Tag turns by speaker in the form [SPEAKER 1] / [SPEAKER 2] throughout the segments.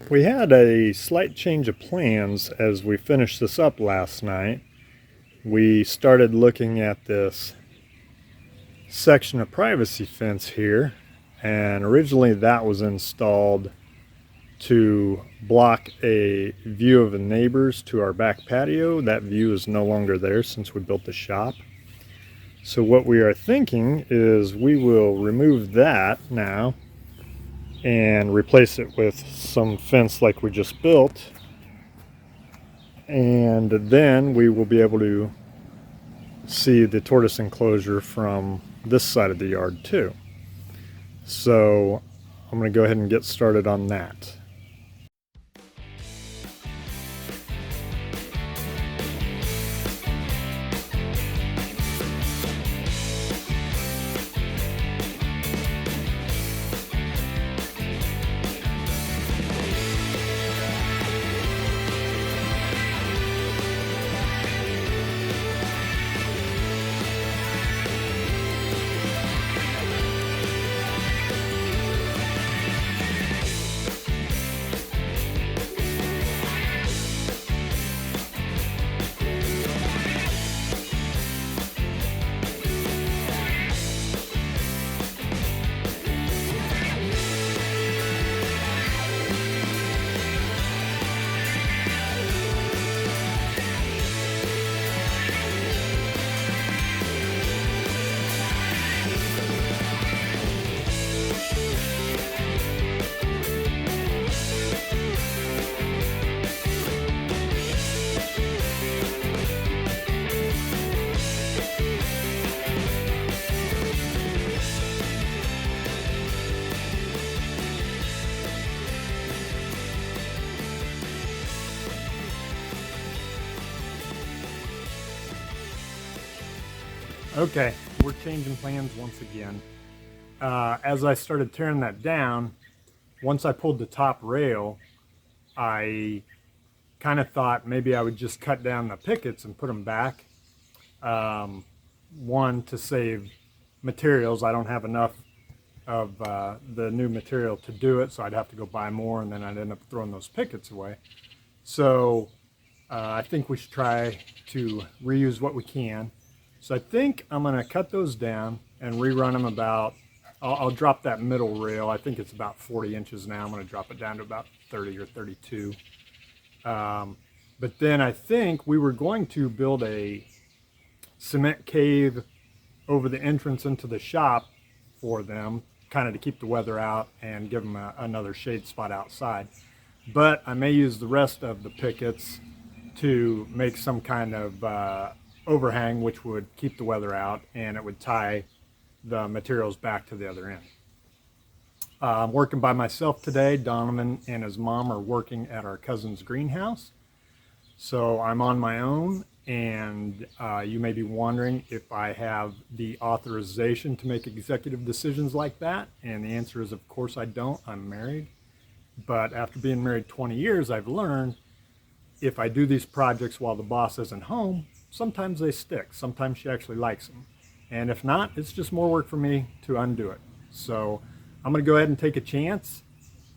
[SPEAKER 1] We had a slight change of plans as we finished this up last night. We started looking at this section of privacy fence here, and originally that was installed to block a view of the neighbors to our back patio. That view is no longer there since we built the shop. So what we are thinking is we will remove that now and replace it with some fence like we just built, and then we will be able to see the tortoise enclosure from this side of the yard too. So I'm going to go ahead and get started on that. Okay, we're changing plans once again. As I started tearing that down, once I pulled the top rail, I kind of thought maybe I would just cut down the pickets and put them back. One, to save materials. I don't have enough of the new material to do it, so I'd have to go buy more, and then I'd end up throwing those pickets away. So I think we should try to reuse what we can. So I think I'm going to cut those down and rerun them about, I'll drop that middle rail. I think it's about 40 inches now. I'm going to drop it down to about 30 or 32. But then I think we were going to build a cement cave over the entrance into the shop for them, kind of to keep the weather out and give them another shade spot outside. But I may use the rest of the pickets to make some kind of overhang, which would keep the weather out, and it would tie the materials back to the other end. I'm working by myself today. Donovan and his mom are working at our cousin's greenhouse. So I'm on my own, and you may be wondering if I have the authorization to make executive decisions like that. And the answer is, of course I don't. I'm married. But after being married 20 years, I've learned if I do these projects while the boss isn't home, sometimes they stick. Sometimes she actually likes them. And if not, it's just more work for me to undo it. So I'm going to go ahead and take a chance.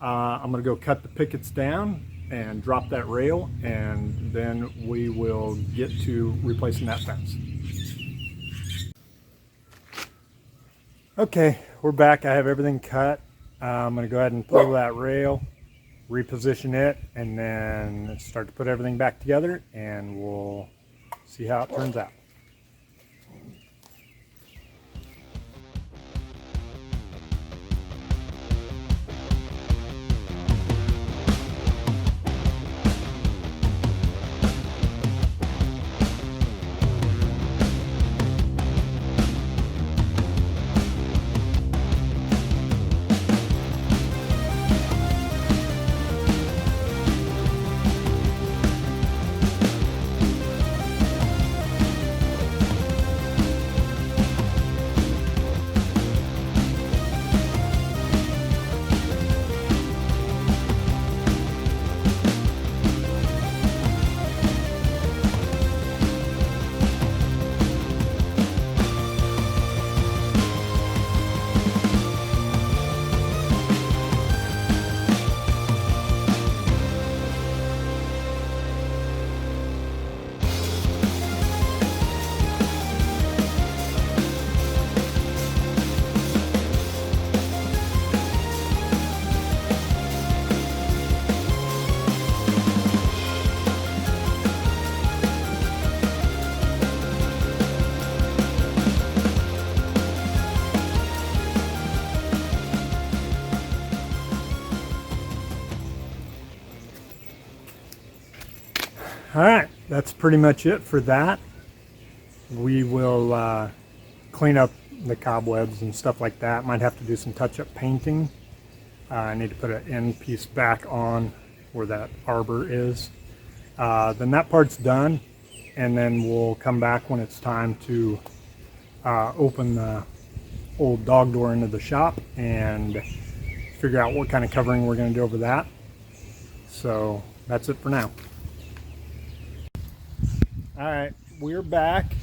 [SPEAKER 1] I'm going to go cut the pickets down and drop that rail, and then we will get to replacing that fence. Okay, we're back. I have everything cut. I'm going to go ahead and pull that rail, reposition it, and then start to put everything back together, and we'll see how it turns out. All right, that's pretty much it for that. We will clean up the cobwebs and stuff like that. Might have to do some touch-up painting. I need to put an end piece back on where that arbor is. Then that part's done, and then we'll come back when it's time to open the old dog door into the shop and figure out what kind of covering we're going to do over that. So that's it for now. All right, we're back.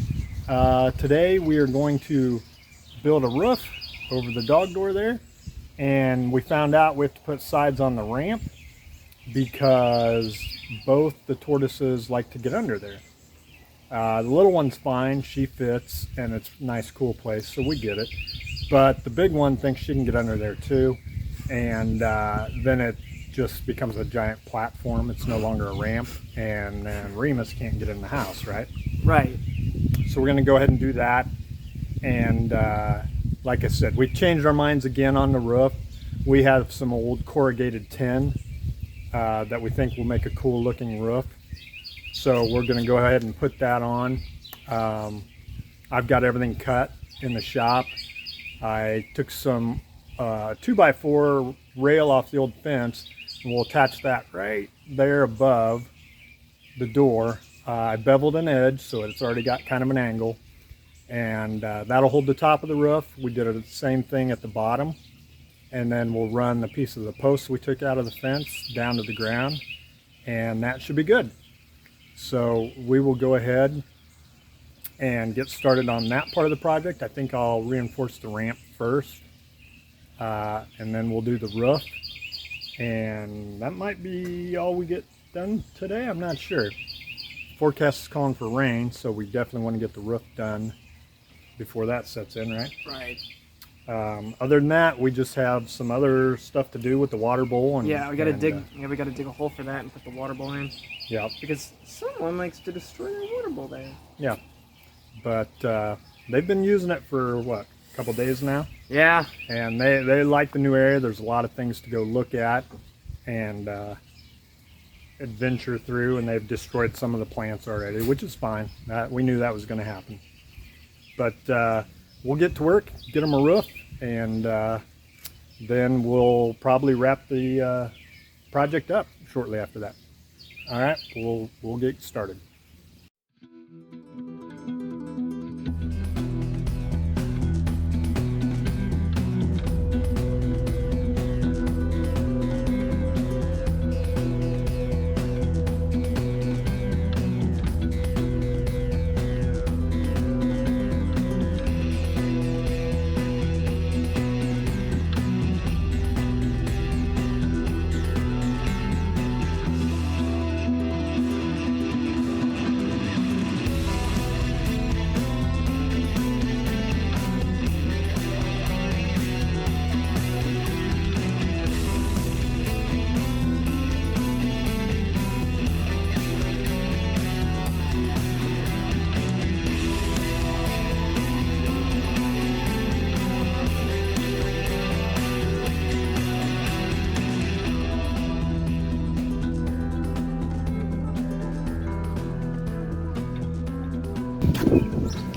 [SPEAKER 1] Today we are going to build a roof over the dog door there, and we found out we have to put sides on the ramp because both the tortoises like to get under there. The little one's fine, she fits, and it's a nice cool place, so we get it. But the big one thinks she can get under there too, and then it just becomes a giant platform. It's no longer a ramp, and then Remus can't get in the house, right?
[SPEAKER 2] Right.
[SPEAKER 1] So we're going to go ahead and do that. And like I said, we've changed our minds again on the roof. We have some old corrugated tin that we think will make a cool looking roof. So we're going to go ahead and put that on. I've got everything cut in the shop. I took some 2x4 rail off the old fence, and we'll attach that right there above the door. I beveled an edge so it's already got kind of an angle, and that'll hold the top of the roof. We did the same thing at the bottom, and then we'll run the piece of the post we took out of the fence down to the ground, and that should be good. So we will go ahead and get started on that part of the project. I think I'll reinforce the ramp first, and then we'll do the roof, and that might be all we get done today. I'm not sure. Forecast is calling for rain, so we definitely want to get the roof done before that sets in, right?
[SPEAKER 2] Right.
[SPEAKER 1] Other than that, we just have some other stuff to do with the water bowl. And
[SPEAKER 2] Yeah, we gotta dig. We gotta dig a hole for that and put the water bowl in.
[SPEAKER 1] Yeah.
[SPEAKER 2] Because someone likes to destroy their water bowl there.
[SPEAKER 1] Yeah. But they've been using it for what, a couple days now?
[SPEAKER 2] Yeah.
[SPEAKER 1] And they like the new area. There's a lot of things to go look at and adventure through, and they've destroyed some of the plants already, which is fine. We knew that was going to happen. But we'll get to work, get them a roof, and then we'll probably wrap the project up shortly after that. All right, we'll get started.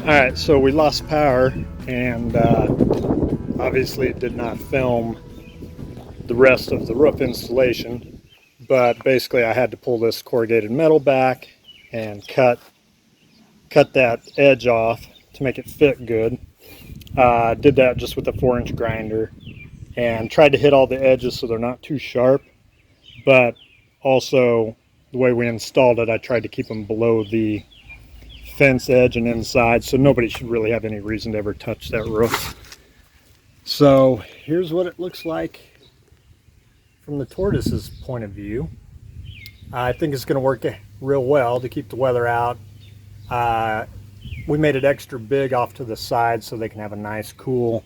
[SPEAKER 1] All right, so we lost power, and obviously it did not film the rest of the roof installation, but basically I had to pull this corrugated metal back and cut that edge off to make it fit good. Did that just with a 4-inch grinder and tried to hit all the edges so they're not too sharp, but also the way we installed it, I tried to keep them below the fence edge and inside, so nobody should really have any reason to ever touch that roof. So here's what it looks like from the tortoise's point of view. I think it's going to work real well to keep the weather out. We made it extra big off to the side so they can have a nice cool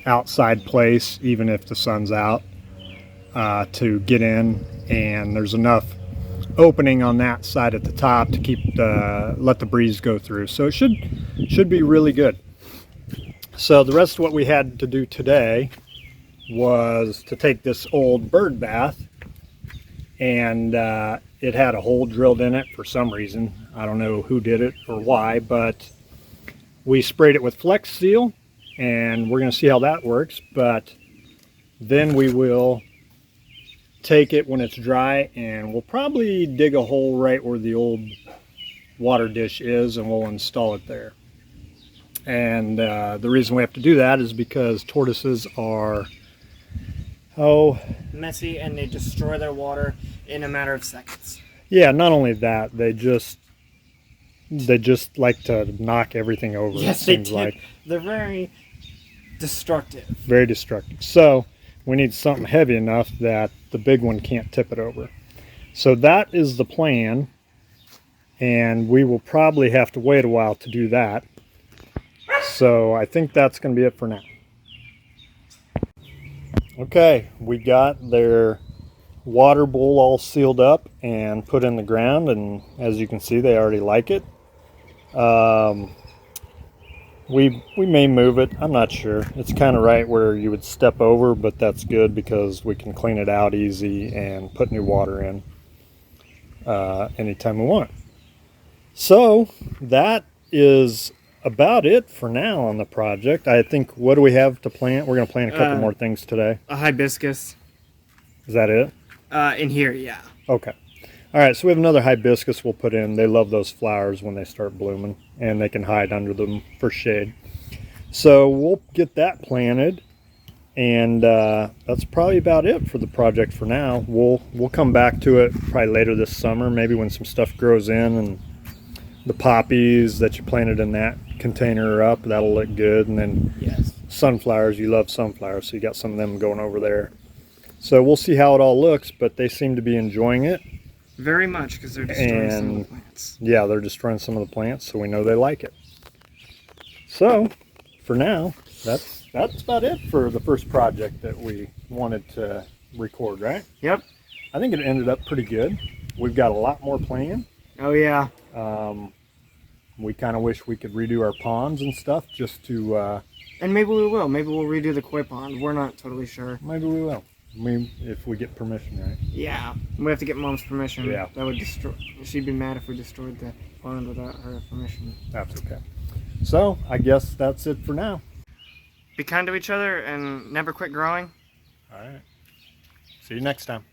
[SPEAKER 1] outside place even if the sun's out to get in, and there's enough opening on that side at the top to keep let the breeze go through, so it should be really good. So the rest of what we had to do today was to take this old bird bath and it had a hole drilled in it for some reason. I don't know who did it or why, but we sprayed it with Flex Seal, and we're going to see how that works. But then we will take it when it's dry, and we'll probably dig a hole right where the old water dish is, and we'll install it there. And the reason we have to do that is because tortoises are
[SPEAKER 2] messy, and they destroy their water in a matter of seconds.
[SPEAKER 1] Yeah, not only that, they just like to knock everything over.
[SPEAKER 2] Yes,
[SPEAKER 1] it
[SPEAKER 2] they
[SPEAKER 1] seems
[SPEAKER 2] do.
[SPEAKER 1] like.
[SPEAKER 2] They're very destructive.
[SPEAKER 1] Very destructive. So we need something heavy enough that the big one can't tip it over. So that is the plan, and we will probably have to wait a while to do that. So I think that's going to be it for now. Okay, we got their water bowl all sealed up and put in the ground, and as you can see, they already like it. We may move it. I'm not sure. It's kind of right where you would step over, but that's good because we can clean it out easy and put new water in anytime we want. So that is about it for now on the project. I think, what do we have to plant? We're going to plant a couple more things today.
[SPEAKER 2] A hibiscus.
[SPEAKER 1] Is that it?
[SPEAKER 2] In here, yeah.
[SPEAKER 1] Okay. All right, so we have another hibiscus we'll put in. They love those flowers when they start blooming, and they can hide under them for shade. So we'll get that planted, and that's probably about it for the project for now. We'll come back to it probably later this summer, maybe when some stuff grows in and the poppies that you planted in that container are up. That'll look good. And then
[SPEAKER 2] Yes.
[SPEAKER 1] sunflowers, you love sunflowers, so you got some of them going over there. So we'll see how it all looks, but they seem to be enjoying it.
[SPEAKER 2] Very much, because they're destroying some of the plants.
[SPEAKER 1] Yeah, they're destroying some of the plants, so we know they like it. So for now, that's about it for the first project that we wanted to record, right?
[SPEAKER 2] Yep.
[SPEAKER 1] I think it ended up pretty good. We've got a lot more planned.
[SPEAKER 2] Oh, yeah.
[SPEAKER 1] We kind of wish we could redo our ponds and stuff just to...
[SPEAKER 2] And maybe we will. Maybe we'll redo the koi pond. We're not totally sure.
[SPEAKER 1] maybe we will. If we get permission, right?
[SPEAKER 2] Yeah. We have to get Mom's permission.
[SPEAKER 1] Yeah.
[SPEAKER 2] That would destroy... She'd be mad if we destroyed the pond without her permission.
[SPEAKER 1] That's okay. So I guess that's it for now.
[SPEAKER 2] Be kind to each other and never quit growing.
[SPEAKER 1] All right. See you next time.